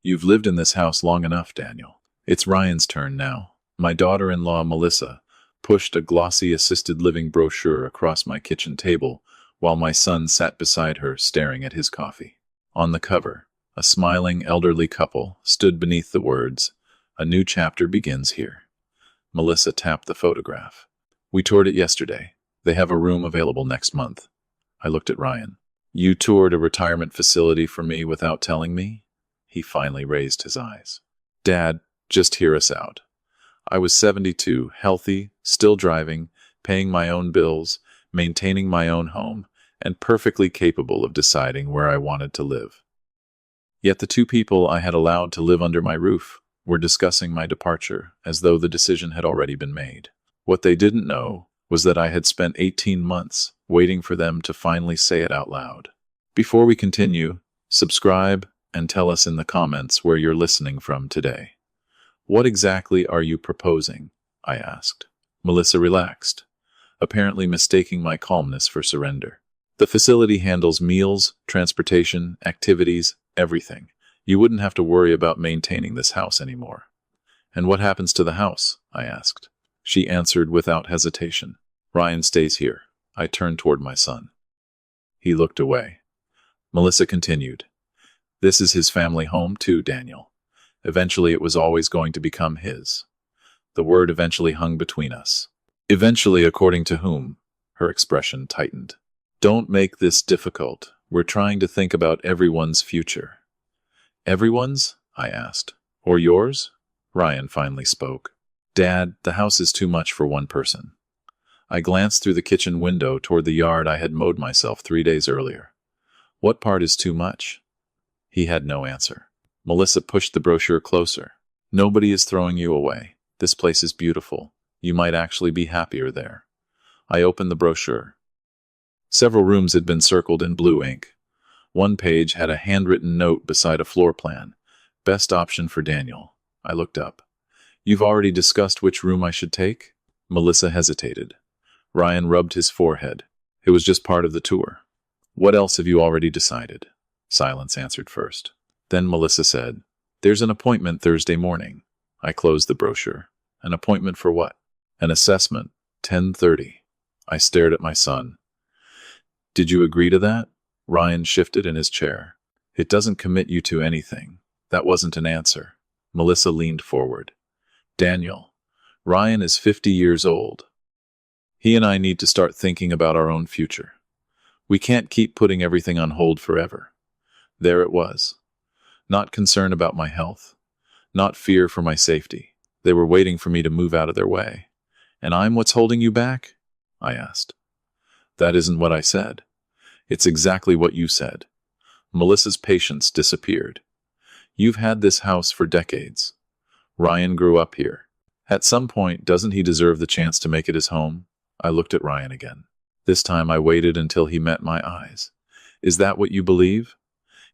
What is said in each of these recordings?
You've lived in this house long enough, Daniel. It's Ryan's turn now. My daughter-in-law, Melissa, pushed a glossy assisted living brochure across my kitchen table while my son sat beside her staring at his coffee. On the cover, a smiling elderly couple stood beneath the words, "A new chapter begins here." Melissa tapped the photograph. "We toured it yesterday. They have a room available next month." I looked at Ryan. "You toured a retirement facility for me without telling me?" He finally raised his eyes. "Dad, just hear us out. I was 72, healthy, still driving, paying my own bills, maintaining my own home, and perfectly capable of deciding where I wanted to live. Yet the two people I had allowed to live under my roof were discussing my departure as though the decision had already been made. What they didn't know was that I had spent 18 months waiting for them to finally say it out loud. Before we continue, subscribe and tell us in the comments where you're listening from today. What exactly are you proposing? I asked. Melissa relaxed, apparently mistaking my calmness for surrender. The facility handles meals, transportation, activities, everything. You wouldn't have to worry about maintaining this house anymore. And what happens to the house? I asked. She answered without hesitation. Ryan stays here. I turned toward my son. He looked away. Melissa continued. This is his family home too, Daniel. Eventually it was always going to become his. The word eventually hung between us. Eventually, according to whom? Her expression tightened. Don't make this difficult. We're trying to think about everyone's future. Everyone's? I asked. Or yours? Ryan finally spoke. Dad, the house is too much for one person. I glanced through the kitchen window toward the yard I had mowed myself 3 days earlier. What part is too much? He had no answer. Melissa pushed the brochure closer. Nobody is throwing you away. This place is beautiful. You might actually be happier there. I opened the brochure. Several rooms had been circled in blue ink. One page had a handwritten note beside a floor plan. Best option for Daniel. I looked up. You've already discussed which room I should take? Melissa hesitated. Ryan rubbed his forehead. It was just part of the tour. What else have you already decided? Silence answered first. Then Melissa said, There's an appointment Thursday morning. I closed the brochure. An appointment for what? An assessment. 10:30. I stared at my son. Did you agree to that? Ryan shifted in his chair. It doesn't commit you to anything. That wasn't an answer. Melissa leaned forward. Daniel, Ryan is 50 years old. He and I need to start thinking about our own future. We can't keep putting everything on hold forever. There it was. Not concern about my health. Not fear for my safety. They were waiting for me to move out of their way. And I'm what's holding you back? I asked. That isn't what I said. It's exactly what you said. Melissa's patience disappeared. You've had this house for decades. Ryan grew up here. At some point, doesn't he deserve the chance to make it his home? I looked at Ryan again. This time I waited until he met my eyes. Is that what you believe?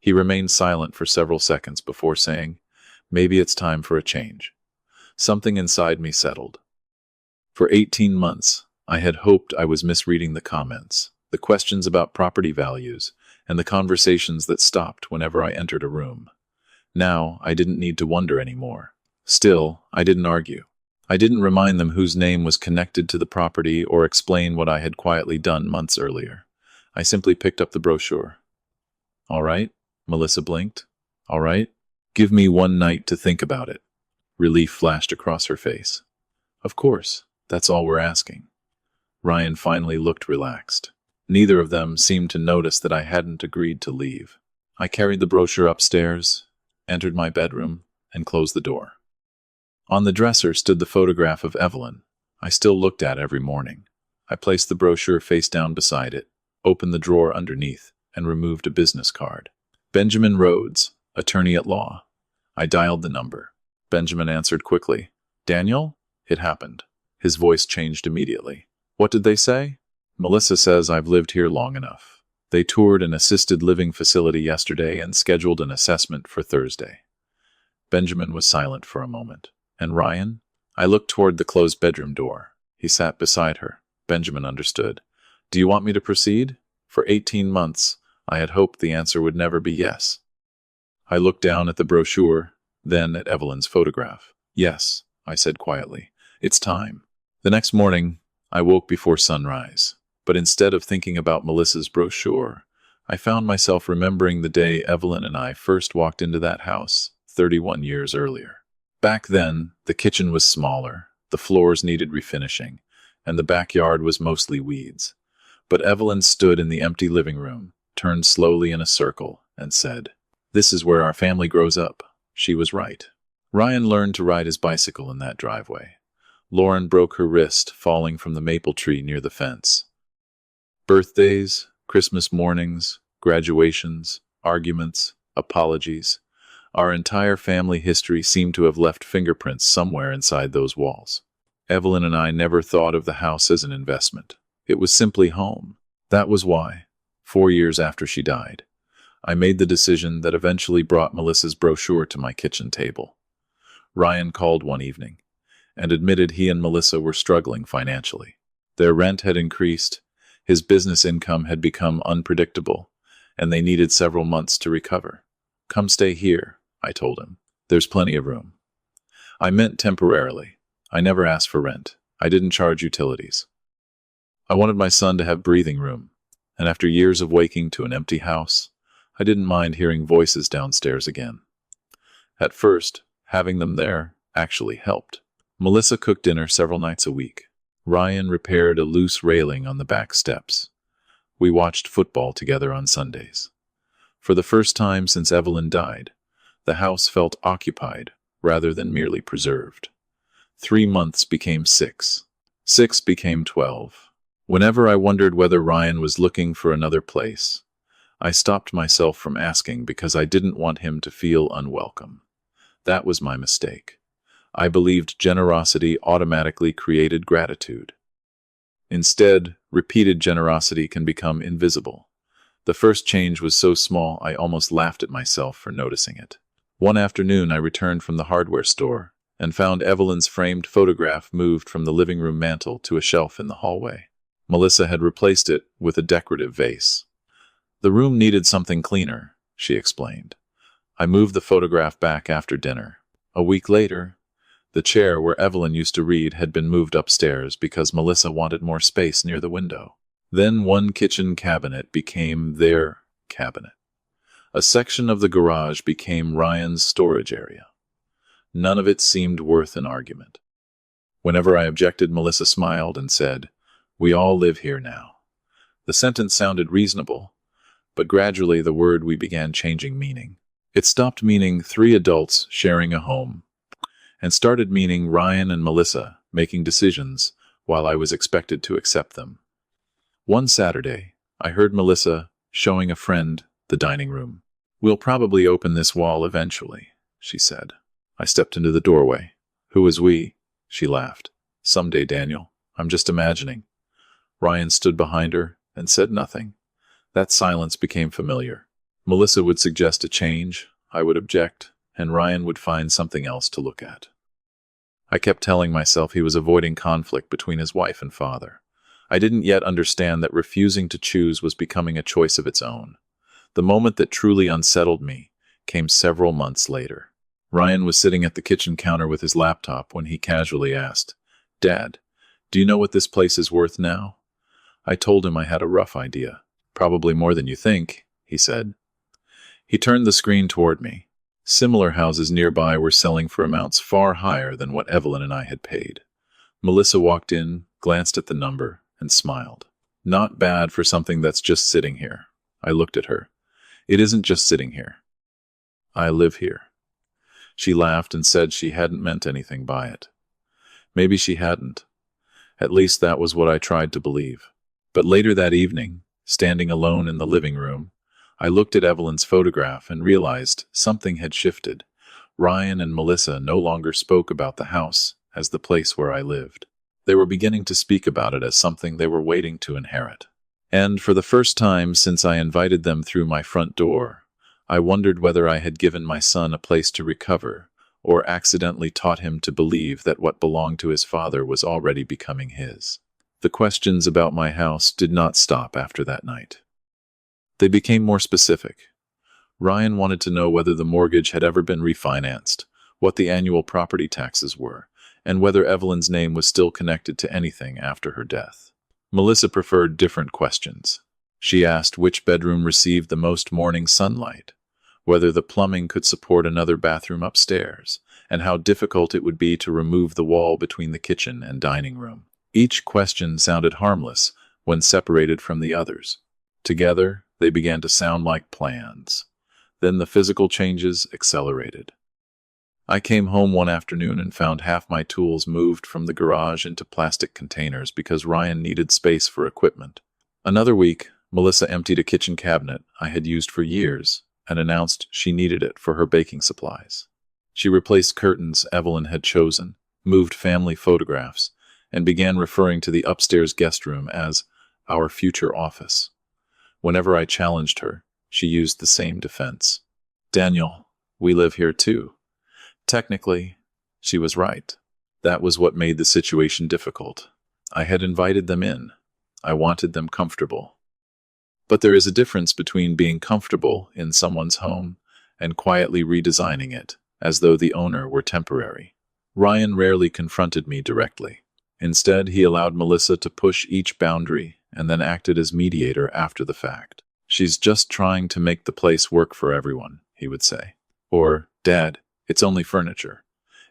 He remained silent for several seconds before saying, Maybe it's time for a change. Something inside me settled. For 18 months, I had hoped I was misreading the comments, the questions about property values, and the conversations that stopped whenever I entered a room. Now, I didn't need to wonder anymore. Still, I didn't argue. I didn't remind them whose name was connected to the property or explain what I had quietly done months earlier. I simply picked up the brochure. All right, Melissa blinked. All right, give me one night to think about it. Relief flashed across her face. Of course, that's all we're asking. Ryan finally looked relaxed. Neither of them seemed to notice that I hadn't agreed to leave. I carried the brochure upstairs, entered my bedroom, and closed the door. On the dresser stood the photograph of Evelyn. I still looked at every morning. I placed the brochure face down beside it, opened the drawer underneath, and removed a business card. Benjamin Rhodes, attorney at law. I dialed the number. Benjamin answered quickly. Daniel? It happened. His voice changed immediately. What did they say? Melissa says I've lived here long enough. They toured an assisted living facility yesterday and scheduled an assessment for Thursday. Benjamin was silent for a moment. And Ryan? I looked toward the closed bedroom door. He sat beside her. Benjamin understood. Do you want me to proceed? For 18 months, I had hoped the answer would never be yes. I looked down at the brochure, then at Evelyn's photograph. Yes, I said quietly. It's time. The next morning, I woke before sunrise. But instead of thinking about Melissa's brochure, I found myself remembering the day Evelyn and I first walked into that house, 31 years earlier. Back then, the kitchen was smaller, the floors needed refinishing, and the backyard was mostly weeds. But Evelyn stood in the empty living room, turned slowly in a circle, and said, "This is where our family grows up." She was right. Ryan learned to ride his bicycle in that driveway. Lauren broke her wrist falling from the maple tree near the fence. Birthdays, Christmas mornings, graduations, arguments, apologies. Our entire family history seemed to have left fingerprints somewhere inside those walls. Evelyn and I never thought of the house as an investment. It was simply home. That was why, 4 years after she died, I made the decision that eventually brought Melissa's brochure to my kitchen table. Ryan called one evening and admitted he and Melissa were struggling financially. Their rent had increased, his business income had become unpredictable, and they needed several months to recover. "Come stay here," I told him. "There's plenty of room." I meant temporarily. I never asked for rent. I didn't charge utilities. I wanted my son to have breathing room, and after years of waking to an empty house, I didn't mind hearing voices downstairs again. At first, having them there actually helped. Melissa cooked dinner several nights a week. Ryan repaired a loose railing on the back steps. We watched football together on Sundays. For the first time since Evelyn died, the house felt occupied rather than merely preserved. 3 months became 6. 6 became 12. Whenever I wondered whether Ryan was looking for another place, I stopped myself from asking because I didn't want him to feel unwelcome. That was my mistake. I believed generosity automatically created gratitude. Instead, repeated generosity can become invisible. The first change was so small I almost laughed at myself for noticing it. One afternoon I returned from the hardware store and found Evelyn's framed photograph moved from the living room mantel to a shelf in the hallway. Melissa had replaced it with a decorative vase. "The room needed something cleaner," she explained. I moved the photograph back after dinner. A week later, the chair where Evelyn used to read had been moved upstairs because Melissa wanted more space near the window. Then one kitchen cabinet became their cabinet. A section of the garage became Ryan's storage area. None of it seemed worth an argument. Whenever I objected, Melissa smiled and said, "We all live here now." The sentence sounded reasonable, but gradually the word "we" began changing meaning. It stopped meaning 3 adults sharing a home and started meaning Ryan and Melissa making decisions while I was expected to accept them. One Saturday, I heard Melissa showing a friend the dining room. "We'll probably open this wall eventually," she said. I stepped into the doorway. "Who is we?" She laughed. "Someday, Daniel. I'm just imagining." Ryan stood behind her and said nothing. That silence became familiar. Melissa would suggest a change, I would object, and Ryan would find something else to look at. I kept telling myself he was avoiding conflict between his wife and father. I didn't yet understand that refusing to choose was becoming a choice of its own. The moment that truly unsettled me came several months later. Ryan was sitting at the kitchen counter with his laptop when he casually asked, "Dad, do you know what this place is worth now?" I told him I had a rough idea. "Probably more than you think," he said. He turned the screen toward me. Similar houses nearby were selling for amounts far higher than what Evelyn and I had paid. Melissa walked in, glanced at the number, and smiled. "Not bad for something that's just sitting here." I looked at her. "It isn't just sitting here. I live here." She laughed and said she hadn't meant anything by it. Maybe she hadn't. At least that was what I tried to believe. But later that evening, standing alone in the living room, I looked at Evelyn's photograph and realized something had shifted. Ryan and Melissa no longer spoke about the house as the place where I lived. They were beginning to speak about it as something they were waiting to inherit. And for the first time since I invited them through my front door, I wondered whether I had given my son a place to recover, or accidentally taught him to believe that what belonged to his father was already becoming his. The questions about my house did not stop after that night. They became more specific. Ryan wanted to know whether the mortgage had ever been refinanced, what the annual property taxes were, and whether Evelyn's name was still connected to anything after her death. Melissa preferred different questions. She asked which bedroom received the most morning sunlight, whether the plumbing could support another bathroom upstairs, and how difficult it would be to remove the wall between the kitchen and dining room. Each question sounded harmless when separated from the others. Together, they began to sound like plans. Then the physical changes accelerated. I came home one afternoon and found half my tools moved from the garage into plastic containers because Ryan needed space for equipment. Another week, Melissa emptied a kitchen cabinet I had used for years and announced she needed it for her baking supplies. She replaced curtains Evelyn had chosen, moved family photographs, and began referring to the upstairs guest room as our future office. Whenever I challenged her, she used the same defense. "Daniel, we live here too." Technically, she was right. That was what made the situation difficult. I had invited them in. I wanted them comfortable. But there is a difference between being comfortable in someone's home and quietly redesigning it, as though the owner were temporary. Ryan rarely confronted me directly. Instead, he allowed Melissa to push each boundary and then acted as mediator after the fact. "She's just trying to make the place work for everyone," he would say. Or, "Dad, it's only furniture."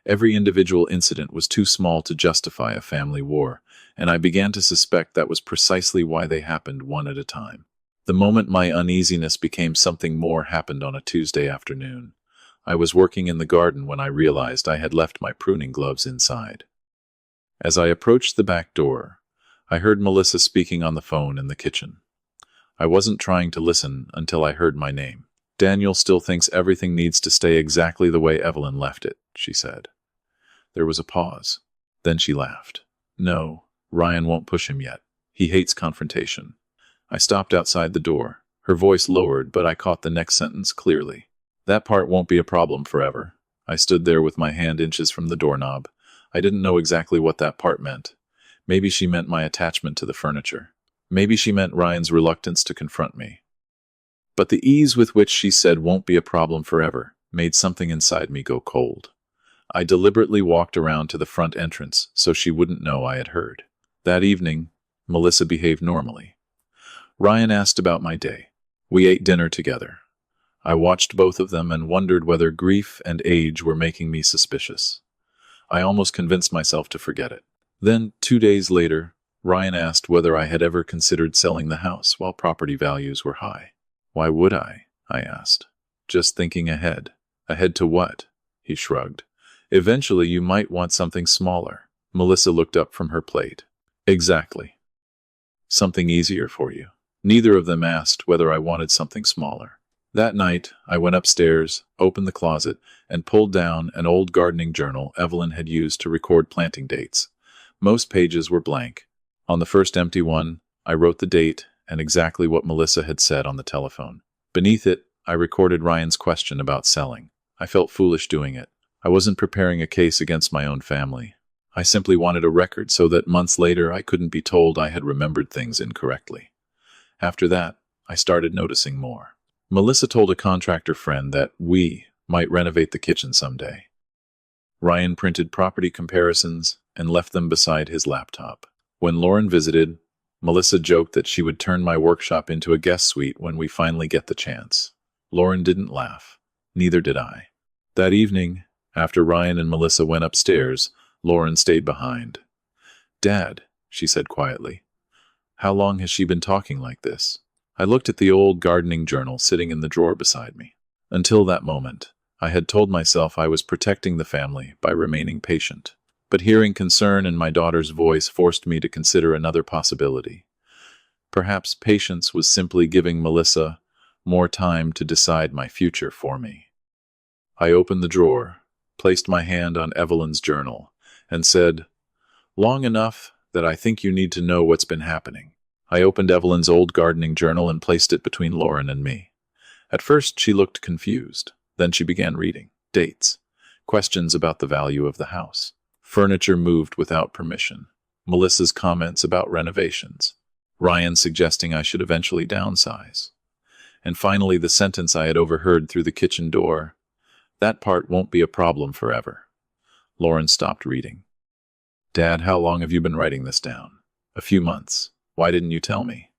Every individual incident was too small to justify a family war, and I began to suspect that was precisely why they happened one at a time. The moment my uneasiness became something more happened on a Tuesday afternoon. I was working in the garden when I realized I had left my pruning gloves inside. As I approached the back door, I heard Melissa speaking on the phone in the kitchen. I wasn't trying to listen until I heard my name. "Daniel still thinks everything needs to stay exactly the way Evelyn left it," she said. There was a pause. Then she laughed. "No, Ryan won't push him yet. He hates confrontation." I stopped outside the door. Her voice lowered, but I caught the next sentence clearly. "That part won't be a problem forever." I stood there with my hand inches from the doorknob. I didn't know exactly what that part meant. Maybe she meant my attachment to the furniture. Maybe she meant Ryan's reluctance to confront me. But the ease with which she said "won't be a problem forever" made something inside me go cold. I deliberately walked around to the front entrance so she wouldn't know I had heard. That evening, Melissa behaved normally. Ryan asked about my day. We ate dinner together. I watched both of them and wondered whether grief and age were making me suspicious. I almost convinced myself to forget it. Then, 2 days later, Ryan asked whether I had ever considered selling the house while property values were high. "Why would I asked. "Just thinking ahead." "Ahead to what?" He shrugged. "Eventually you might want something smaller." Melissa looked up from her plate. "Exactly. Something easier for you." Neither of them asked whether I wanted something smaller. That night, I went upstairs, opened the closet, and pulled down an old gardening journal Evelyn had used to record planting dates. Most pages were blank. On the first empty one, I wrote the date and exactly what Melissa had said on the telephone. Beneath it, I recorded Ryan's question about selling. I felt foolish doing it. I wasn't preparing a case against my own family. I simply wanted a record so that months later I couldn't be told I had remembered things incorrectly. After that, I started noticing more. Melissa told a contractor friend that we might renovate the kitchen someday. Ryan printed property comparisons and left them beside his laptop. When Lauren visited, Melissa joked that she would turn my workshop into a guest suite when we finally get the chance. Lauren didn't laugh. Neither did I. That evening, after Ryan and Melissa went upstairs, Lauren stayed behind. "Dad," she said quietly, "how long has she been talking like this?" I looked at the old gardening journal sitting in the drawer beside me. Until that moment, I had told myself I was protecting the family by remaining patient. But hearing concern in my daughter's voice forced me to consider another possibility. Perhaps patience was simply giving Melissa more time to decide my future for me. I opened the drawer, placed my hand on Evelyn's journal, and said, "Long enough that I think you need to know what's been happening." I opened Evelyn's old gardening journal and placed it between Lauren and me. At first, she looked confused. Then she began reading. Dates. Questions about the value of the house. Furniture moved without permission. Melissa's comments about renovations. Ryan suggesting I should eventually downsize. And finally, the sentence I had overheard through the kitchen door. That part won't be a problem forever. Lauren stopped reading. Dad, how long have you been writing this down? A few months. Why didn't you tell me?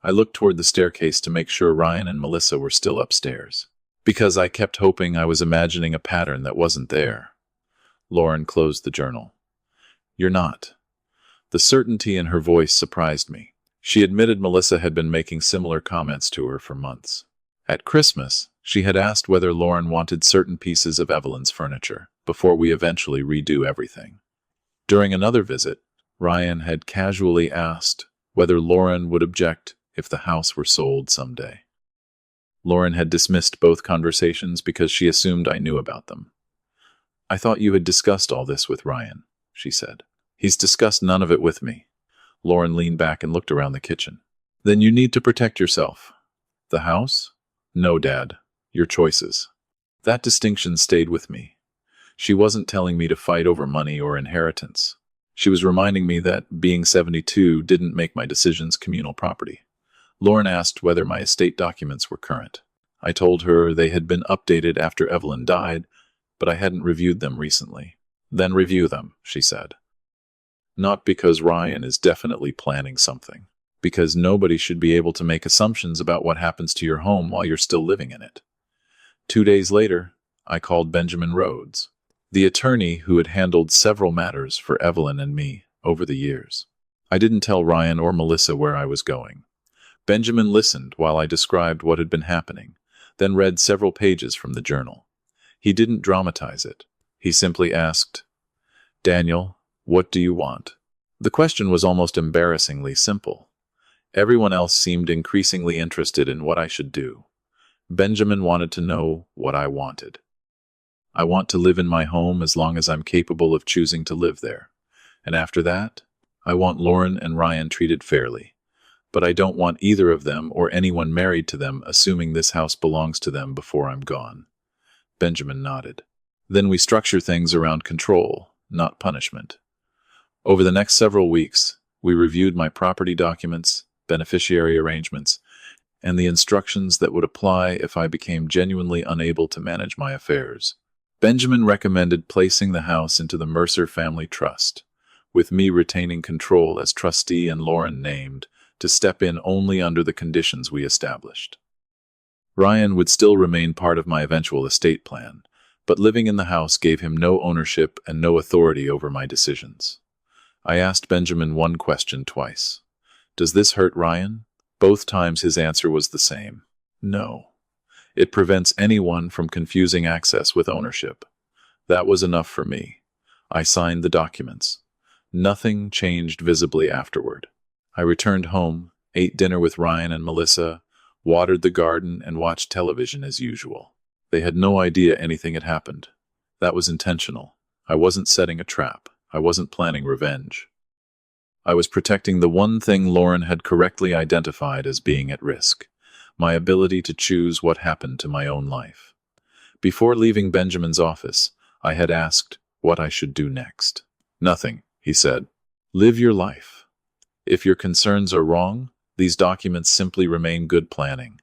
I looked toward the staircase to make sure Ryan and Melissa were still upstairs. Because I kept hoping I was imagining a pattern that wasn't there. Lauren closed the journal. You're not. The certainty in her voice surprised me. She admitted Melissa had been making similar comments to her for months. At Christmas, she had asked whether Lauren wanted certain pieces of Evelyn's furniture before we eventually redo everything. During another visit, Ryan had casually asked whether Lauren would object if the house were sold someday. Lauren had dismissed both conversations because she assumed I knew about them. I thought you had discussed all this with Ryan, she said. He's discussed none of it with me. Lauren leaned back and looked around the kitchen. Then you need to protect yourself. The house? No, Dad. Your choices. That distinction stayed with me. She wasn't telling me to fight over money or inheritance. She was reminding me that being 72 didn't make my decisions communal property. Lauren asked whether my estate documents were current. I told her they had been updated after Evelyn died, but I hadn't reviewed them recently. Then review them, she said. Not because Ryan is definitely planning something. Because nobody should be able to make assumptions about what happens to your home while you're still living in it. 2 days later, I called Benjamin Rhodes, the attorney who had handled several matters for Evelyn and me over the years. I didn't tell Ryan or Melissa where I was going. Benjamin listened while I described what had been happening, then read several pages from the journal. He didn't dramatize it. He simply asked, Daniel, what do you want? The question was almost embarrassingly simple. Everyone else seemed increasingly interested in what I should do. Benjamin wanted to know what I wanted. I want to live in my home as long as I'm capable of choosing to live there. And after that, I want Lauren and Ryan treated fairly. But I don't want either of them or anyone married to them assuming this house belongs to them before I'm gone. Benjamin nodded. Then we structure things around control, not punishment. Over the next several weeks, we reviewed my property documents, beneficiary arrangements, and the instructions that would apply if I became genuinely unable to manage my affairs. Benjamin recommended placing the house into the Mercer Family Trust, with me retaining control as trustee and Lauren named to step in only under the conditions we established. Ryan would still remain part of my eventual estate plan, but living in the house gave him no ownership and no authority over my decisions. I asked Benjamin one question twice. Does this hurt Ryan? Both times his answer was the same. No. It prevents anyone from confusing access with ownership. That was enough for me. I signed the documents. Nothing changed visibly afterward. I returned home, ate dinner with Ryan and Melissa, watered the garden, and watched television as usual. They had no idea anything had happened. That was intentional. I wasn't setting a trap. I wasn't planning revenge. I was protecting the one thing Lauren had correctly identified as being at risk, my ability to choose what happened to my own life. Before leaving Benjamin's office, I had asked what I should do next. Nothing, he said. Live your life. If your concerns are wrong, these documents simply remain good planning.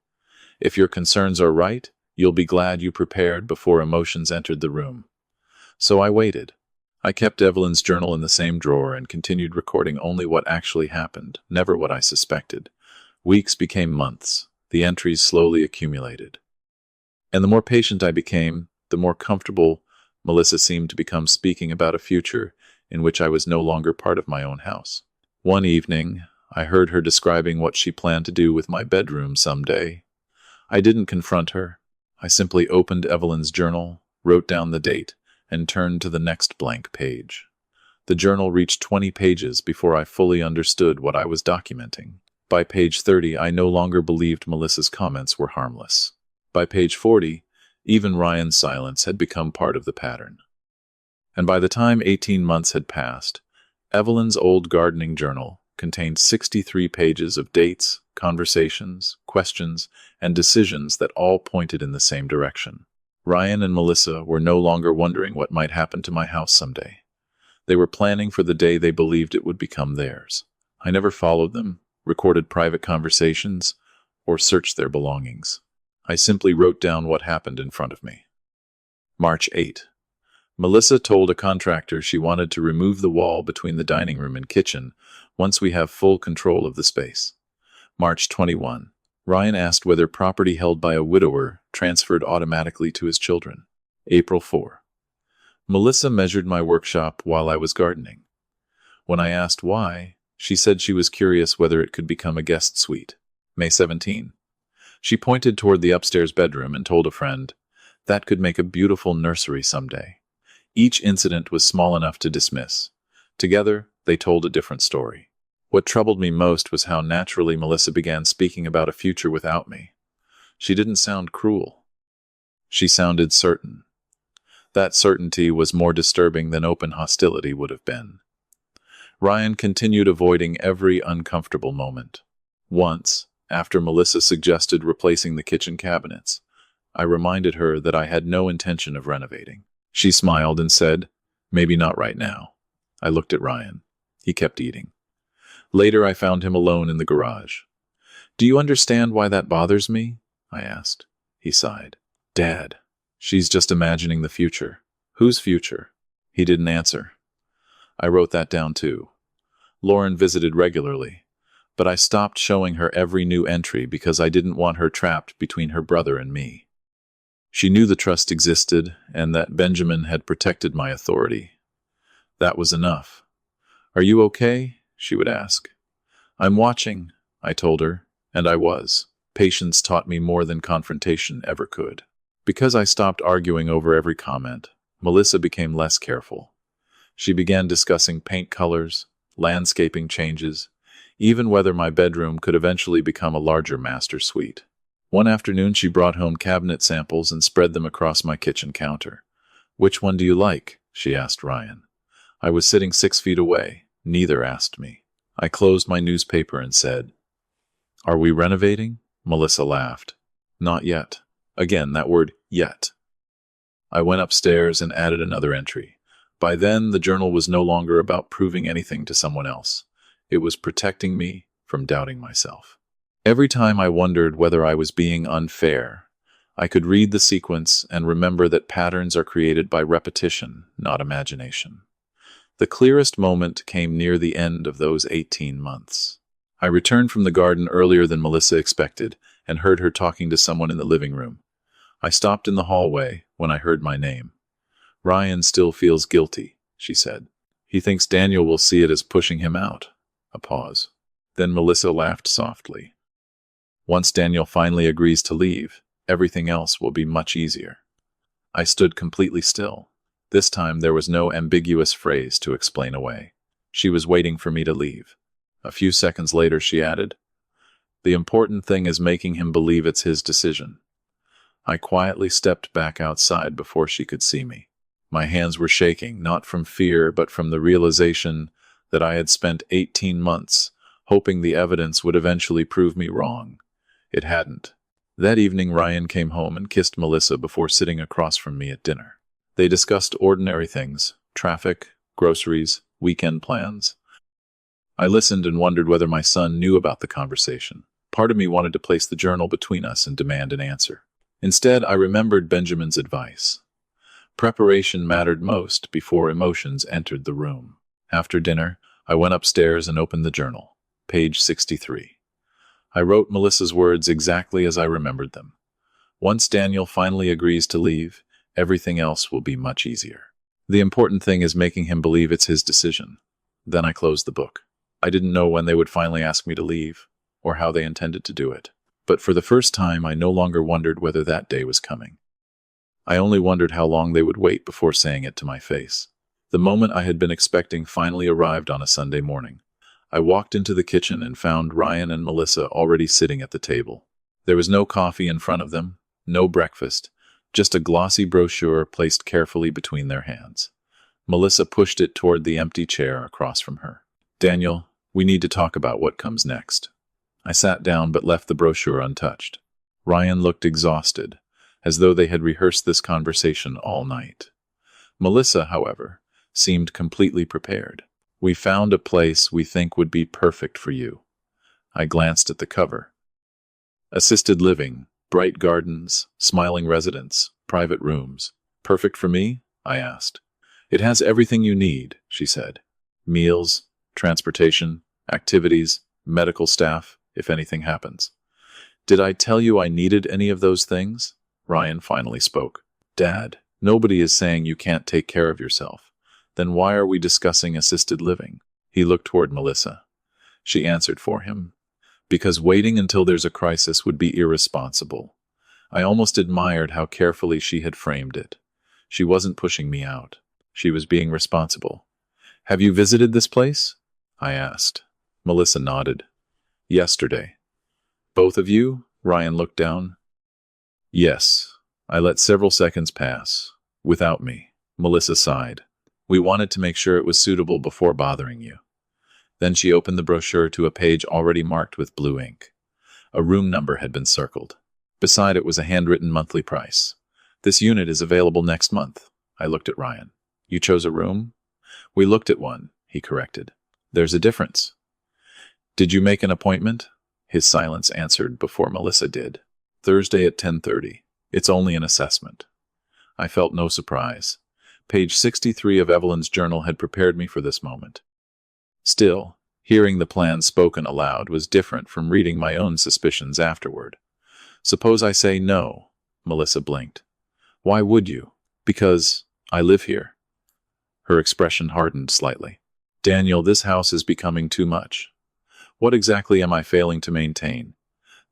If your concerns are right, you'll be glad you prepared before emotions entered the room. So I waited. I kept Evelyn's journal in the same drawer and continued recording only what actually happened, never what I suspected. Weeks became months. The entries slowly accumulated. And the more patient I became, the more comfortable Melissa seemed to become speaking about a future in which I was no longer part of my own house. One evening, I heard her describing what she planned to do with my bedroom someday. I didn't confront her. I simply opened Evelyn's journal, wrote down the date, and turned to the next blank page. The journal reached 20 pages before I fully understood what I was documenting. By page 30, I no longer believed Melissa's comments were harmless. By page 40, even Ryan's silence had become part of the pattern. And by the time 18 months had passed, Evelyn's old gardening journal contained 63 pages of dates, conversations, questions, and decisions that all pointed in the same direction. Ryan and Melissa were no longer wondering what might happen to my house someday. They were planning for the day they believed it would become theirs. I never followed them, recorded private conversations, or searched their belongings. I simply wrote down what happened in front of me. March 8. Melissa told a contractor she wanted to remove the wall between the dining room and kitchen once we have full control of the space. March 21. Ryan asked whether property held by a widower transferred automatically to his children. April 4. Melissa measured my workshop while I was gardening. When I asked why, she said she was curious whether it could become a guest suite. May 17. She pointed toward the upstairs bedroom and told a friend, "That could make a beautiful nursery someday." Each incident was small enough to dismiss. Together, they told a different story. What troubled me most was how naturally Melissa began speaking about a future without me. She didn't sound cruel. She sounded certain. That certainty was more disturbing than open hostility would have been. Ryan continued avoiding every uncomfortable moment. Once, after Melissa suggested replacing the kitchen cabinets, I reminded her that I had no intention of renovating. She smiled and said, "Maybe not right now." I looked at Ryan. He kept eating. Later, I found him alone in the garage. "Do you understand why that bothers me?" I asked. He sighed. "Dad, she's just imagining the future." "Whose future?" He didn't answer. I wrote that down too. Lauren visited regularly, but I stopped showing her every new entry because I didn't want her trapped between her brother and me. She knew the trust existed and that Benjamin had protected my authority. That was enough. "Are you okay?" she would ask. "I'm watching," I told her, and I was. Patience taught me more than confrontation ever could. Because I stopped arguing over every comment, Melissa became less careful. She began discussing paint colors, landscaping changes, even whether my bedroom could eventually become a larger master suite. One afternoon she brought home cabinet samples and spread them across my kitchen counter. "Which one do you like?" she asked Ryan. I was sitting 6 feet away. Neither asked me. I closed my newspaper and said, "Are we renovating?" Melissa laughed. "Not yet." Again, that word, yet. I went upstairs and added another entry. By then, the journal was no longer about proving anything to someone else. It was protecting me from doubting myself. Every time I wondered whether I was being unfair, I could read the sequence and remember that patterns are created by repetition, not imagination. The clearest moment came near the end of those 18 months. I returned from the garden earlier than Melissa expected and heard her talking to someone in the living room. I stopped in the hallway when I heard my name. "Ryan still feels guilty," she said. "He thinks Daniel will see it as pushing him out." A pause. Then Melissa laughed softly. "Once Daniel finally agrees to leave, everything else will be much easier." I stood completely still. This time there was no ambiguous phrase to explain away. She was waiting for me to leave. A few seconds later she added, "The important thing is making him believe it's his decision." I quietly stepped back outside before she could see me. My hands were shaking, not from fear, but from the realization that I had spent 18 months hoping the evidence would eventually prove me wrong. It hadn't. That evening, Ryan came home and kissed Melissa before sitting across from me at dinner. They discussed ordinary things: traffic, groceries, weekend plans. I listened and wondered whether my son knew about the conversation. Part of me wanted to place the journal between us and demand an answer. Instead, I remembered Benjamin's advice. Preparation mattered most before emotions entered the room. After dinner, I went upstairs and opened the journal. Page 63. I wrote Melissa's words exactly as I remembered them. "Once Daniel finally agrees to leave, everything else will be much easier. The important thing is making him believe it's his decision." Then I closed the book. I didn't know when they would finally ask me to leave, or how they intended to do it. But for the first time, I no longer wondered whether that day was coming. I only wondered how long they would wait before saying it to my face. The moment I had been expecting finally arrived on a Sunday morning. I walked into the kitchen and found Ryan and Melissa already sitting at the table. There was no coffee in front of them, no breakfast, just a glossy brochure placed carefully between their hands. Melissa pushed it toward the empty chair across from her. "Daniel, we need to talk about what comes next." I sat down but left the brochure untouched. Ryan looked exhausted, as though they had rehearsed this conversation all night. Melissa, however, seemed completely prepared. "We found a place we think would be perfect for you." I glanced at the cover. "Assisted living, Bright gardens, smiling residents, private rooms. Perfect for me? I asked. It has everything you need, she said. Meals, transportation, activities, medical staff, if anything happens. Did I tell you I needed any of those things? Ryan finally spoke. Dad, nobody is saying you can't take care of yourself. Then why are we discussing assisted living? He looked toward Melissa. She answered for him. Because waiting until there's a crisis would be irresponsible. I almost admired how carefully she had framed it. She wasn't pushing me out. She was being responsible. Have you visited this place? I asked. Melissa nodded. Yesterday. Both of you? Ryan looked down. Yes. I let several seconds pass. Without me. Melissa sighed. We wanted to make sure it was suitable before bothering you. Then she opened the brochure to a page already marked with blue ink. A room number had been circled. Beside it was a handwritten monthly price. This unit is available next month. I looked at Ryan. You chose a room? We looked at one, he corrected. There's a difference. Did you make an appointment? His silence answered before Melissa did. Thursday at 10:30. It's only an assessment. I felt no surprise. Page 63 of Evelyn's journal had prepared me for this moment. Still, hearing the plan spoken aloud was different from reading my own suspicions afterward. Suppose I say no, Melissa blinked. Why would you? Because I live here. Her expression hardened slightly. Daniel, this house is becoming too much. What exactly am I failing to maintain?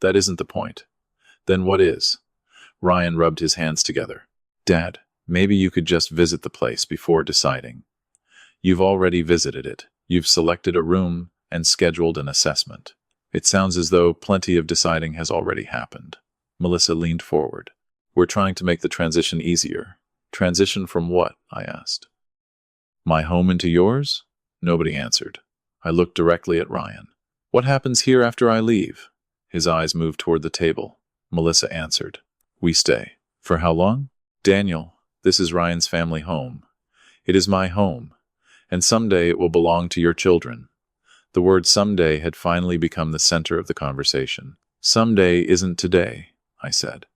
That isn't the point. Then what is? Ryan rubbed his hands together. Dad, maybe you could just visit the place before deciding. You've already visited it. You've selected a room and scheduled an assessment. It sounds as though plenty of deciding has already happened. Melissa leaned forward. We're trying to make the transition easier. Transition from what? I asked. My home into yours? Nobody answered. I looked directly at Ryan. What happens here after I leave? His eyes moved toward the table. Melissa answered. We stay. For how long? Daniel, this is Ryan's family home. It is my home. And someday it will belong to your children. The word someday had finally become the center of the conversation. Someday isn't today, I said.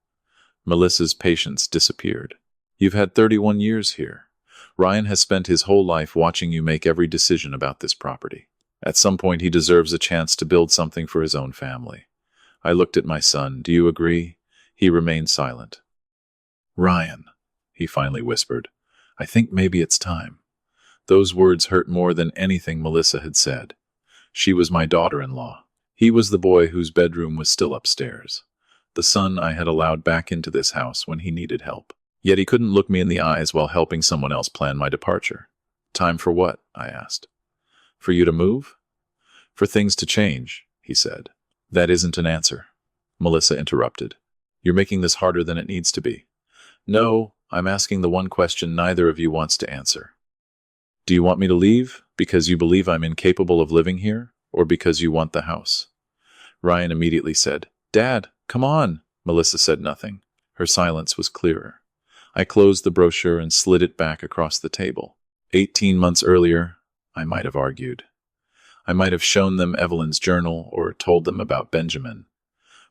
Melissa's patience disappeared. You've had 31 years here. Ryan has spent his whole life watching you make every decision about this property. At some point he deserves a chance to build something for his own family. I looked at my son. Do you agree? He remained silent. Ryan, he finally whispered, I think maybe it's time. Those words hurt more than anything Melissa had said. She was my daughter-in-law. He was the boy whose bedroom was still upstairs. The son I had allowed back into this house when he needed help. Yet he couldn't look me in the eyes while helping someone else plan my departure. Time for what? I asked. For you to move? For things to change, he said. That isn't an answer. Melissa interrupted. You're making this harder than it needs to be. No, I'm asking the one question neither of you wants to answer. Do you want me to leave because you believe I'm incapable of living here, or because you want the house? Ryan immediately said, Dad, come on. Melissa said nothing. Her silence was clearer. I closed the brochure and slid it back across the table. 18 months earlier, I might have argued. I might have shown them Evelyn's journal or told them about Benjamin.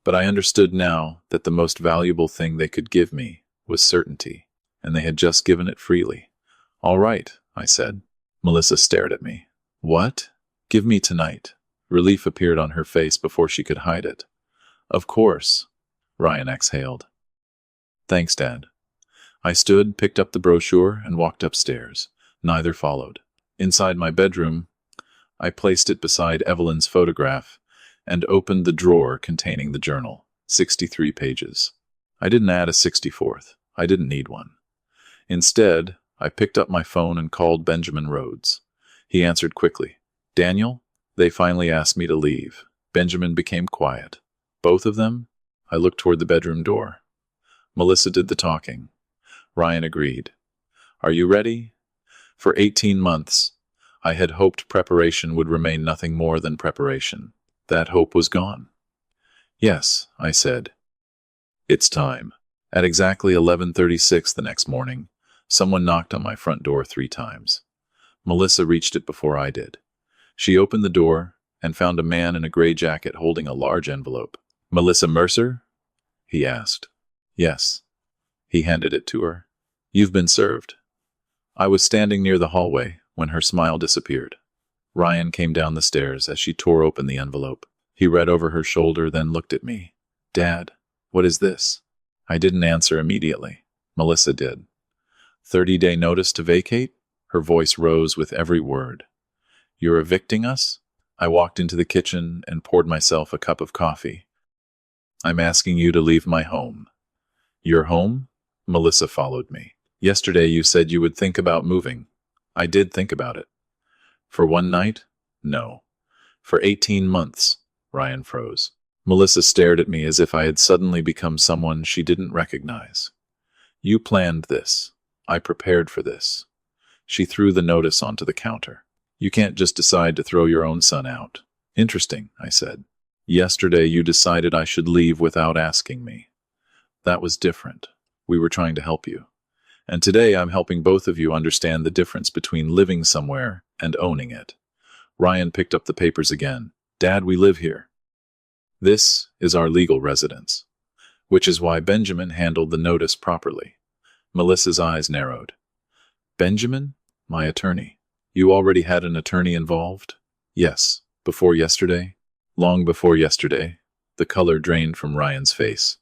But I understood now that the most valuable thing they could give me was certainty, and they had just given it freely. All right, I said. Melissa stared at me. What? Give me tonight. Relief appeared on her face before she could hide it. Of course. Ryan exhaled. Thanks, Dad. I stood, picked up the brochure, and walked upstairs. Neither followed. Inside my bedroom, I placed it beside Evelyn's photograph and opened the drawer containing the journal. 63 pages. I didn't add a 64th. I didn't need one. Instead, I picked up my phone and called Benjamin Rhodes. He answered quickly. Daniel? They finally asked me to leave. Benjamin became quiet. Both of them? I looked toward the bedroom door. Melissa did the talking. Ryan agreed. Are you ready? For 18 months, I had hoped preparation would remain nothing more than preparation. That hope was gone. Yes, I said. It's time. At exactly 11:36 the next morning, someone knocked on my front door 3 times. Melissa reached it before I did. She opened the door and found a man in a gray jacket holding a large envelope. Melissa Mercer? he asked. Yes. He handed it to her. You've been served. I was standing near the hallway when her smile disappeared. Ryan came down the stairs as she tore open the envelope. He read over her shoulder, then looked at me. Dad, what is this? I didn't answer immediately. Melissa did. 30-day notice to vacate? Her voice rose with every word. You're evicting us? I walked into the kitchen and poured myself a cup of coffee. I'm asking you to leave my home. Your home? Melissa followed me. Yesterday you said you would think about moving. I did think about it. For one night? No. For 18 months. Ryan froze. Melissa stared at me as if I had suddenly become someone she didn't recognize. You planned this. I prepared for this. She threw the notice onto the counter. You can't just decide to throw your own son out. Interesting, I said. Yesterday you decided I should leave without asking me. That was different. We were trying to help you. And today I'm helping both of you understand the difference between living somewhere and owning it. Ryan picked up the papers again. Dad, we live here. This is our legal residence, which is why Benjamin handled the notice properly. Melissa's eyes narrowed. Benjamin? My attorney. You already had an attorney involved? Yes. Before yesterday? Long before yesterday. The color drained from Ryan's face.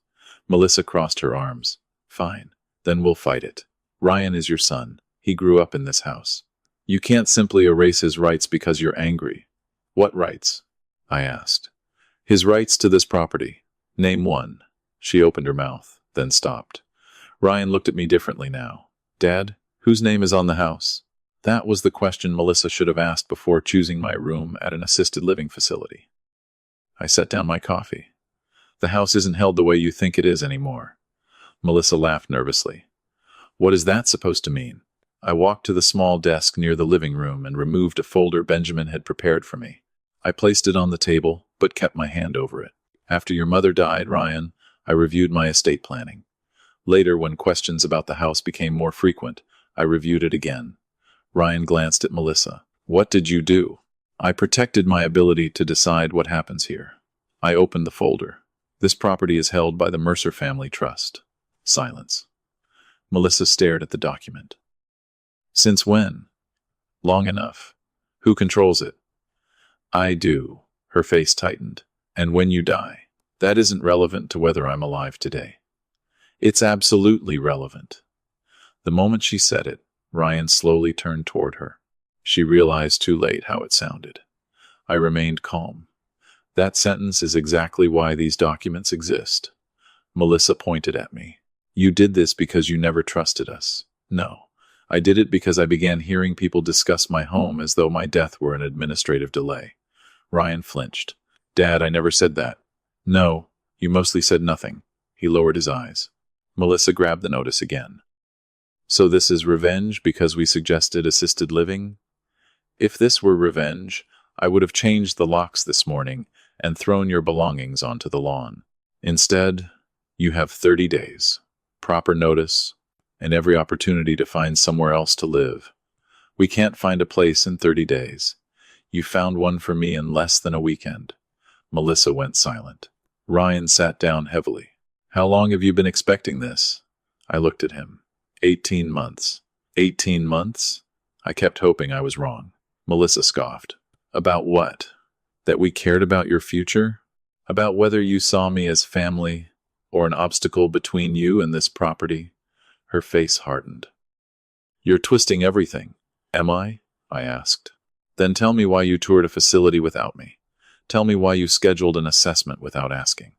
Melissa crossed her arms. Fine. Then we'll fight it. Ryan is your son. He grew up in this house. You can't simply erase his rights because you're angry. What rights? I asked. His rights to this property. Name one. She opened her mouth, then stopped. Ryan looked at me differently now. Dad, whose name is on the house? That was the question Melissa should have asked before choosing my room at an assisted living facility. I set down my coffee. The house isn't held the way you think it is anymore. Melissa laughed nervously. What is that supposed to mean? I walked to the small desk near the living room and removed a folder Benjamin had prepared for me. I placed it on the table, but kept my hand over it. After your mother died, Ryan, I reviewed my estate planning. Later, when questions about the house became more frequent, I reviewed it again. Ryan glanced at Melissa. What did you do? I protected my ability to decide what happens here. I opened the folder. This property is held by the Mercer Family Trust. Silence. Melissa stared at the document. Since when? Long enough. Who controls it? I do. Her face tightened. And when you die. That isn't relevant to whether I'm alive today. It's absolutely relevant. The moment she said it, Ryan slowly turned toward her. She realized too late how it sounded. I remained calm. That sentence is exactly why these documents exist. Melissa pointed at me. You did this because you never trusted us. No. I did it because I began hearing people discuss my home as though my death were an administrative delay. Ryan flinched. Dad, I never said that. No, you mostly said nothing. He lowered his eyes. Melissa grabbed the notice again. So this is revenge because we suggested assisted living? If this were revenge, I would have changed the locks this morning and thrown your belongings onto the lawn. Instead, you have 30 days, proper notice, and every opportunity to find somewhere else to live. We can't find a place in 30 days. You found one for me in less than a weekend. Melissa went silent. Ryan sat down heavily. How long have you been expecting this? I looked at him. 18 months. 18 months? I kept hoping I was wrong. Melissa scoffed. About what? That we cared about your future? About whether you saw me as family or an obstacle between you and this property? Her face hardened. You're twisting everything. Am I? I asked. Then tell me why you toured a facility without me. Tell me why you scheduled an assessment without asking.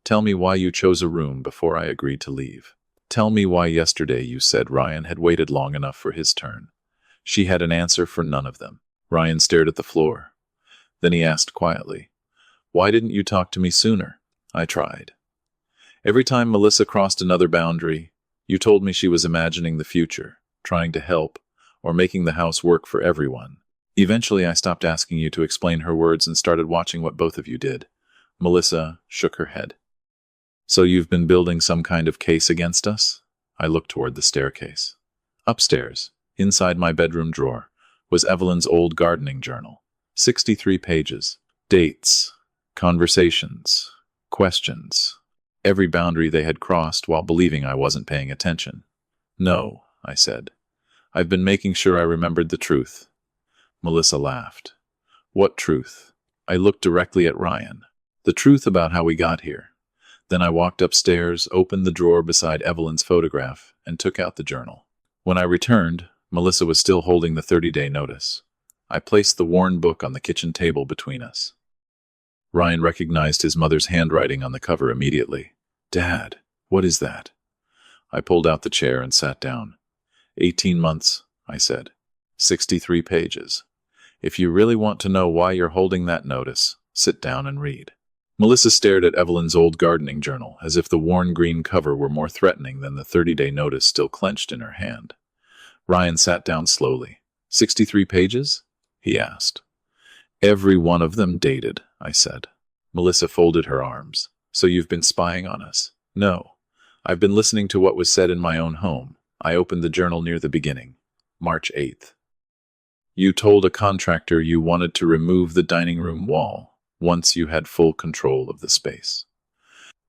Tell me why you chose a room before I agreed to leave. Tell me why yesterday you said Ryan had waited long enough for his turn. She had an answer for none of them. Ryan stared at the floor. Then he asked quietly, Why didn't you talk to me sooner? I tried. Every time Melissa crossed another boundary, you told me she was imagining the future, trying to help, or making the house work for everyone. Eventually, I stopped asking you to explain her words and started watching what both of you did. Melissa shook her head. So you've been building some kind of case against us? I looked toward the staircase. Upstairs, inside my bedroom drawer, was Evelyn's old gardening journal. 63 pages. Dates, conversations, questions. every boundary they had crossed while believing I wasn't paying attention. "No," I said. "I've been making sure I remembered the truth." Melissa laughed. "What truth?" I looked directly at Ryan. "The truth about how we got here." Then I walked upstairs, opened the drawer beside Evelyn's photograph, and took out the journal. When I returned, Melissa was still holding the 30-day notice. I placed the worn book on the kitchen table between us. Ryan recognized his mother's handwriting on the cover immediately. "Dad, what is that?" I pulled out the chair and sat down. 18 months, I said. 63 pages. If you really want to know why you're holding that notice, sit down and read. Melissa stared at Evelyn's old gardening journal, as if the worn green cover were more threatening than the 30-day notice still clenched in her hand. Ryan sat down slowly. 63 pages? He asked. "Every one of them dated," I said. Melissa folded her arms. "So you've been spying on us?" "No. I've been listening to what was said in my own home." I opened the journal near the beginning. March 8th. "You told a contractor you wanted to remove the dining room wall once you had full control of the space."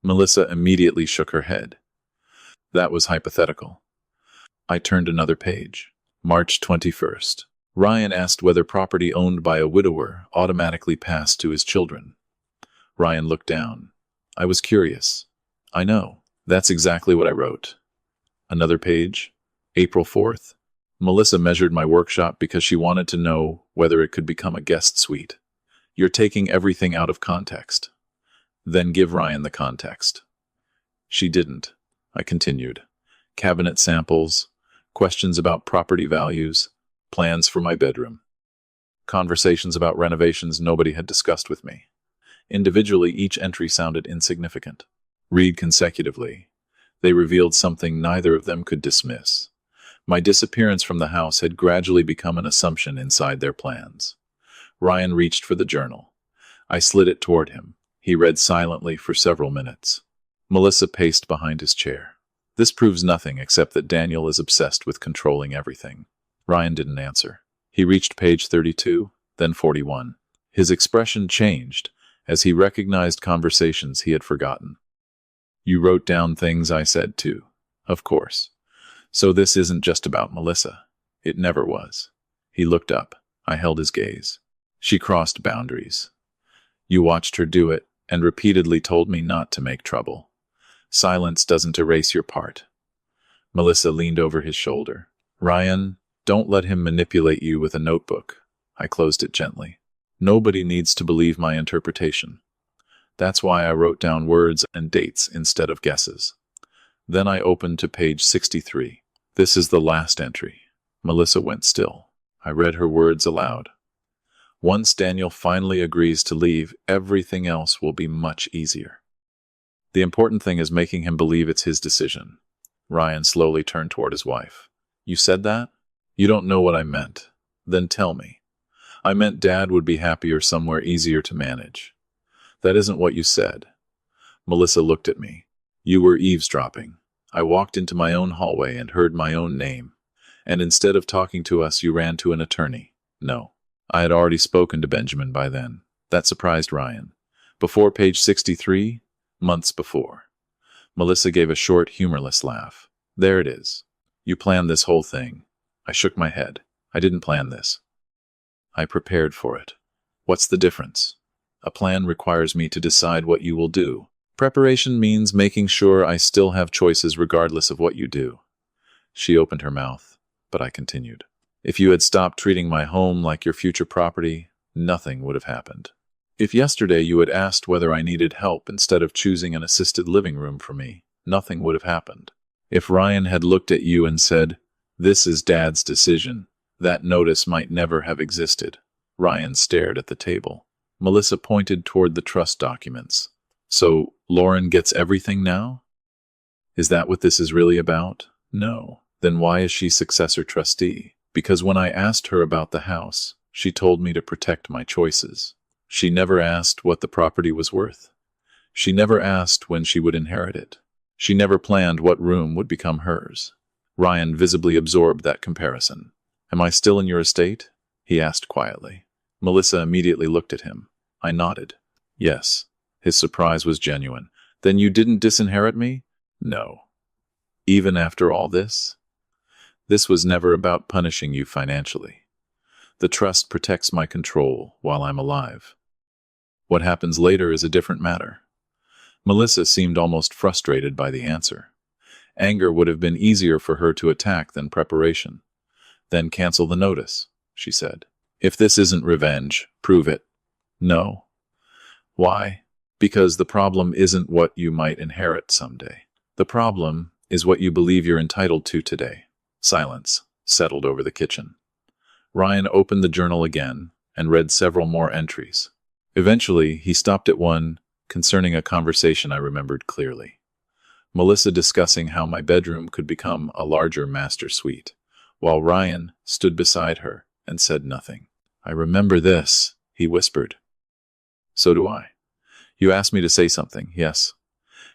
Melissa immediately shook her head. "That was hypothetical." I turned another page. March 21st. Ryan asked whether property owned by a widower automatically passed to his children. Ryan looked down. I was curious. "I know. That's exactly what I wrote." Another page. April 4th. Melissa measured my workshop because she wanted to know whether it could become a guest suite. "You're taking everything out of context." "Then give Ryan the context." She didn't. I continued. Cabinet samples, questions about property values, plans for my bedroom. Conversations about renovations nobody had discussed with me. Individually, each entry sounded insignificant. Read consecutively. They revealed something neither of them could dismiss. My disappearance from the house had gradually become an assumption inside their plans. Ryan reached for the journal. I slid it toward him. He read silently for several minutes. Melissa paced behind his chair. "This proves nothing except that Daniel is obsessed with controlling everything." Ryan didn't answer. He reached page 32, then 41. His expression changed as he recognized conversations he had forgotten. "You wrote down things I said too." "Of course. So this isn't just about Melissa." "It never was." He looked up. I held his gaze. "She crossed boundaries. You watched her do it and repeatedly told me not to make trouble. Silence doesn't erase your part." Melissa leaned over his shoulder. "Ryan, don't let him manipulate you with a notebook." I closed it gently. "Nobody needs to believe my interpretation. That's why I wrote down words and dates instead of guesses." Then I opened to page 63. This is the last entry. Melissa went still. I read her words aloud. "Once Daniel finally agrees to leave, everything else will be much easier. The important thing is making him believe it's his decision." Ryan slowly turned toward his wife. "You said that? You don't know what I meant. Then tell me." "I meant Dad would be happier somewhere easier to manage." "That isn't what you said." Melissa looked at me. "You were eavesdropping. I walked into my own hallway and heard my own name. And instead of talking to us, you ran to an attorney." "No. I had already spoken to Benjamin by then." That surprised Ryan. "Before page 63? Months before." Melissa gave a short, humorless laugh. "There it is. You planned this whole thing." I shook my head. "I didn't plan this. I prepared for it." "What's the difference?" "A plan requires me to decide what you will do. Preparation means making sure I still have choices regardless of what you do." She opened her mouth, but I continued. "If you had stopped treating my home like your future property, nothing would have happened. If yesterday you had asked whether I needed help instead of choosing an assisted living room for me, nothing would have happened. If Ryan had looked at you and said, 'This is Dad's decision,' that notice might never have existed." Ryan stared at the table. Melissa pointed toward the trust documents. "So, Lauren gets everything now? Is that what this is really about?" "No." "Then why is she successor trustee?" "Because when I asked her about the house, she told me to protect my choices. She never asked what the property was worth. She never asked when she would inherit it. She never planned what room would become hers." Ryan visibly absorbed that comparison. "Am I still in your estate?" he asked quietly. Melissa immediately looked at him. I nodded. "Yes." His surprise was genuine. Then you didn't disinherit me? No. Even after all this? This was never about punishing you financially. The trust protects my control while I'm alive. What happens later is a different matter. Melissa seemed almost frustrated by the answer. Anger would have been easier for her to attack than preparation. Then cancel the notice, she said. If this isn't revenge, prove it. No. Why? Because the problem isn't what you might inherit someday. The problem is what you believe you're entitled to today. Silence settled over the kitchen. Ryan opened the journal again and read several more entries. Eventually, he stopped at one concerning a conversation I remembered clearly. Melissa discussing how my bedroom could become a larger master suite, while Ryan stood beside her and said nothing. I remember this, he whispered. So do I. You asked me to say something, yes.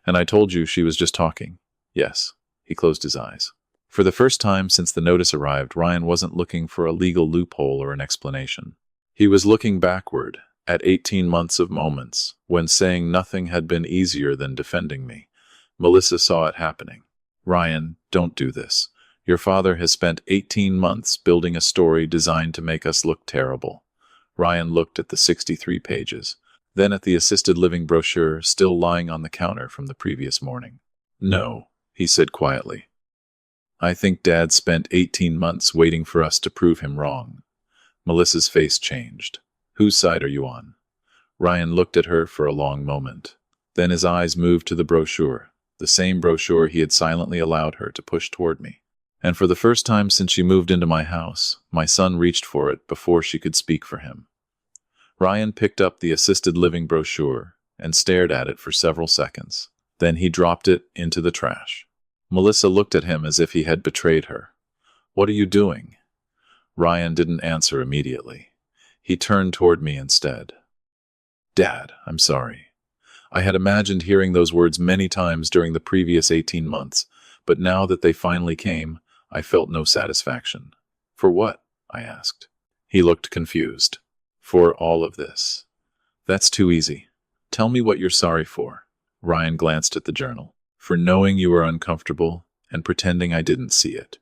And I told you she was just talking, yes. He closed his eyes. For the first time since the notice arrived, Ryan wasn't looking for a legal loophole or an explanation. He was looking backward at 18 months of moments when saying nothing had been easier than defending me. Melissa saw it happening. Ryan, don't do this. Your father has spent 18 months building a story designed to make us look terrible. Ryan looked at the 63 pages, then at the assisted living brochure still lying on the counter from the previous morning. No, he said quietly. I think Dad spent 18 months waiting for us to prove him wrong. Melissa's face changed. Whose side are you on? Ryan looked at her for a long moment. Then his eyes moved to the brochure, the same brochure he had silently allowed her to push toward me. And for the first time since she moved into my house, my son reached for it before she could speak for him. Ryan picked up the assisted living brochure and stared at it for several seconds. Then he dropped it into the trash. Melissa looked at him as if he had betrayed her. What are you doing? Ryan didn't answer immediately. He turned toward me instead. Dad, I'm sorry. I had imagined hearing those words many times during the previous 18 months, but now that they finally came, I felt no satisfaction. For what? I asked. He looked confused. For all of this. That's too easy. Tell me what you're sorry for. Ryan glanced at the journal. For knowing you were uncomfortable and pretending I didn't see it.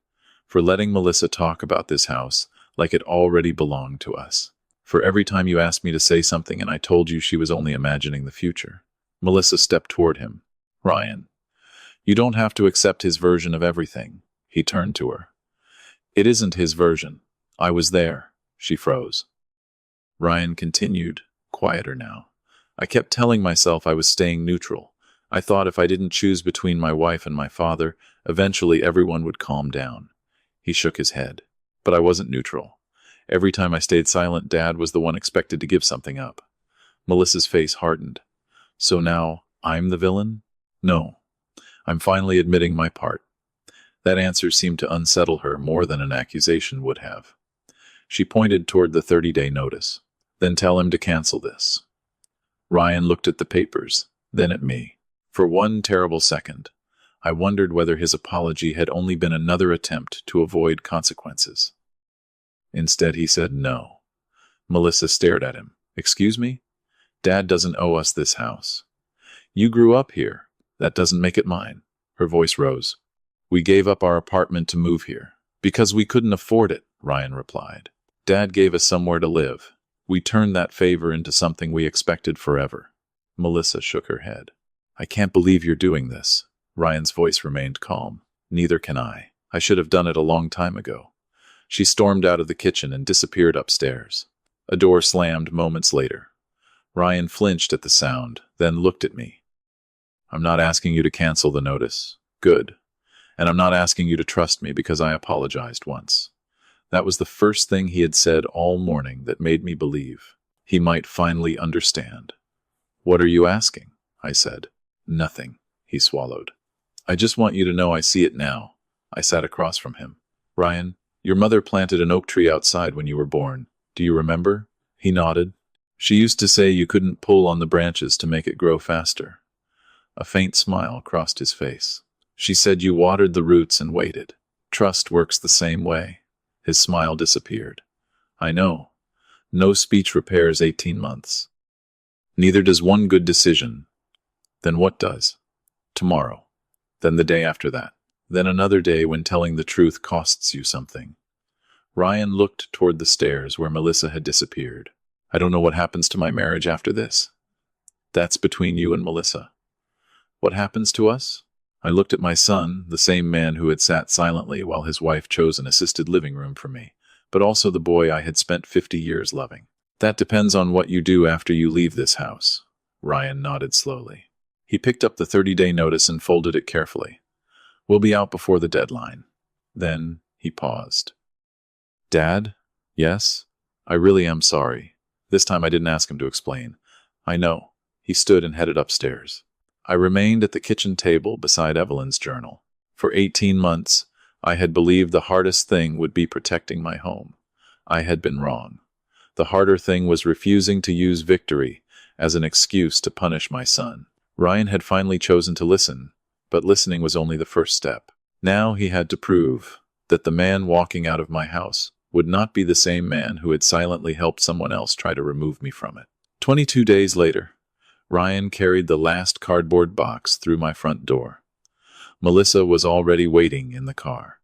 For letting Melissa talk about this house like it already belonged to us. For every time you asked me to say something and I told you she was only imagining the future. Melissa stepped toward him. Ryan, you don't have to accept his version of everything. He turned to her. It isn't his version. I was there. She froze. Ryan continued, quieter now. I kept telling myself I was staying neutral. I thought if I didn't choose between my wife and my father, eventually everyone would calm down. He shook his head. But I wasn't neutral. Every time I stayed silent, Dad was the one expected to give something up. Melissa's face hardened. So now, I'm the villain? No. I'm finally admitting my part. That answer seemed to unsettle her more than an accusation would have. She pointed toward the 30-day notice. Then tell him to cancel this. Ryan looked at the papers, then at me. For one terrible second, I wondered whether his apology had only been another attempt to avoid consequences. Instead, he said no. Melissa stared at him. Excuse me? Dad doesn't owe us this house. You grew up here. That doesn't make it mine. Her voice rose. We gave up our apartment to move here. Because we couldn't afford it, Ryan replied. Dad gave us somewhere to live. We turned that favor into something we expected forever. Melissa shook her head. I can't believe you're doing this. Ryan's voice remained calm. Neither can I. I should have done it a long time ago. She stormed out of the kitchen and disappeared upstairs. A door slammed moments later. Ryan flinched at the sound, then looked at me. I'm not asking you to cancel the notice. Good. And I'm not asking you to trust me because I apologized once. That was the first thing he had said all morning that made me believe he might finally understand. What are you asking? I said. Nothing, he swallowed. I just want you to know I see it now. I sat across from him. Ryan, your mother planted an oak tree outside when you were born. Do you remember? He nodded. She used to say you couldn't pull on the branches to make it grow faster. A faint smile crossed his face. She said you watered the roots and waited. Trust works the same way. His smile disappeared. I know. No speech repairs 18 months. Neither does one good decision. Then what does? Tomorrow. Then the day after that. Then another day when telling the truth costs you something. Ryan looked toward the stairs where Melissa had disappeared. I don't know what happens to my marriage after this. That's between you and Melissa. What happens to us? I looked at my son, the same man who had sat silently while his wife chose an assisted living room for me, but also the boy I had spent 50 years loving. That depends on what you do after you leave this house. Ryan nodded slowly. He picked up the 30-day notice and folded it carefully. We'll be out before the deadline. Then he paused. Dad? Yes? I really am sorry. This time I didn't ask him to explain. I know. He stood and headed upstairs. I remained at the kitchen table beside Evelyn's journal. For 18 months, I had believed the hardest thing would be protecting my home. I had been wrong. The harder thing was refusing to use victory as an excuse to punish my son. Ryan had finally chosen to listen, but listening was only the first step. Now he had to prove that the man walking out of my house would not be the same man who had silently helped someone else try to remove me from it. 22 days later, Ryan carried the last cardboard box through my front door. Melissa was already waiting in the car.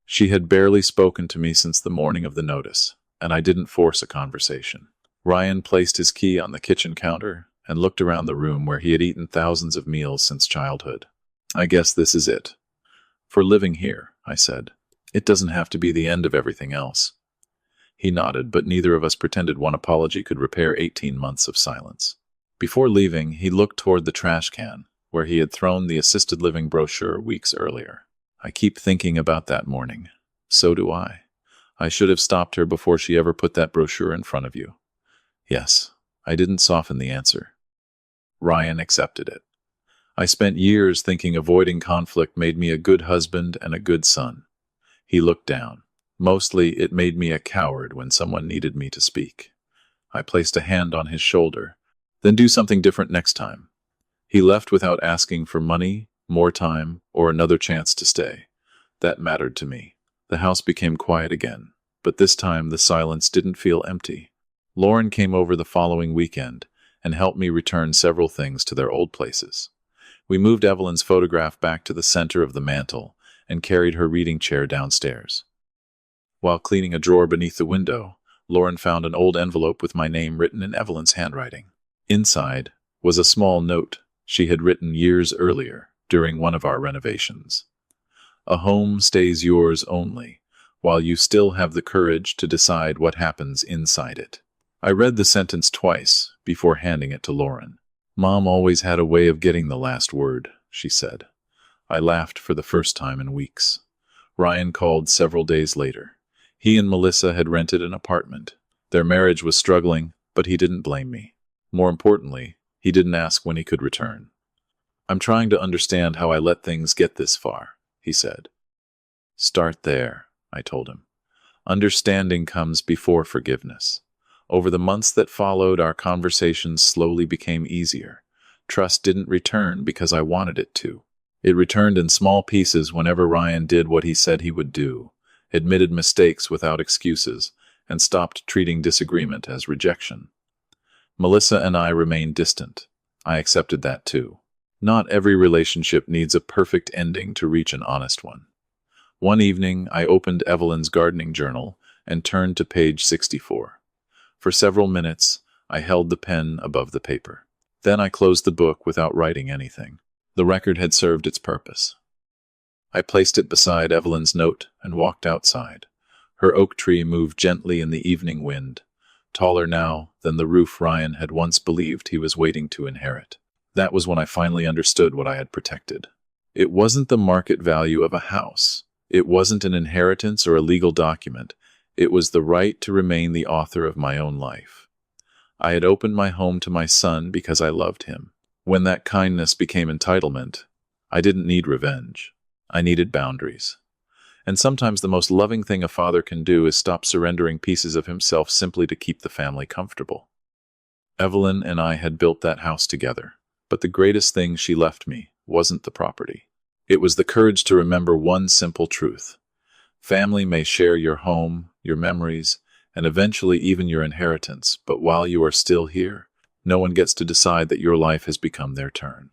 She had barely spoken to me since the morning of the notice, and I didn't force a conversation. Ryan placed his key on the kitchen counter and looked around the room where he had eaten thousands of meals since childhood. I guess this is it. For living here, I said. It doesn't have to be the end of everything else. He nodded, but neither of us pretended one apology could repair 18 months of silence. Before leaving, he looked toward the trash can, where he had thrown the assisted living brochure weeks earlier. I keep thinking about that morning. So do I. I should have stopped her before she ever put that brochure in front of you. Yes, I didn't soften the answer. Ryan accepted it. I spent years thinking avoiding conflict made me a good husband and a good son. He looked down. Mostly, it made me a coward when someone needed me to speak. I placed a hand on his shoulder. Then do something different next time. He left without asking for money, more time, or another chance to stay. That mattered to me. The house became quiet again, but this time the silence didn't feel empty. Lauren came over the following weekend and helped me return several things to their old places. We moved Evelyn's photograph back to the center of the mantel and carried her reading chair downstairs. While cleaning a drawer beneath the window, Lauren found an old envelope with my name written in Evelyn's handwriting. Inside was a small note she had written years earlier during one of our renovations. A home stays yours only, while you still have the courage to decide what happens inside it. I read the sentence twice before handing it to Lauren. Mom always had a way of getting the last word, she said. I laughed for the first time in weeks. Ryan called several days later. He and Melissa had rented an apartment. Their marriage was struggling, but he didn't blame me. More importantly, he didn't ask when he could return. I'm trying to understand how I let things get this far, he said. Start there, I told him. Understanding comes before forgiveness. Over the months that followed, our conversations slowly became easier. Trust didn't return because I wanted it to. It returned in small pieces whenever Ryan did what he said he would do, admitted mistakes without excuses, and stopped treating disagreement as rejection. Melissa and I remained distant. I accepted that too. Not every relationship needs a perfect ending to reach an honest one. One evening, I opened Evelyn's gardening journal and turned to page 64. For several minutes, I held the pen above the paper. Then I closed the book without writing anything. The record had served its purpose. I placed it beside Evelyn's note and walked outside. Her oak tree moved gently in the evening wind, taller now than the roof Ryan had once believed he was waiting to inherit. That was when I finally understood what I had protected. It wasn't the market value of a house. It wasn't an inheritance or a legal document. It was the right to remain the author of my own life. I had opened my home to my son because I loved him. When that kindness became entitlement, I didn't need revenge. I needed boundaries. And sometimes the most loving thing a father can do is stop surrendering pieces of himself simply to keep the family comfortable. Evelyn and I had built that house together, but the greatest thing she left me wasn't the property. It was the courage to remember one simple truth. Family may share your home, your memories, and eventually even your inheritance, but while you are still here, No one gets to decide that your life has become their turn.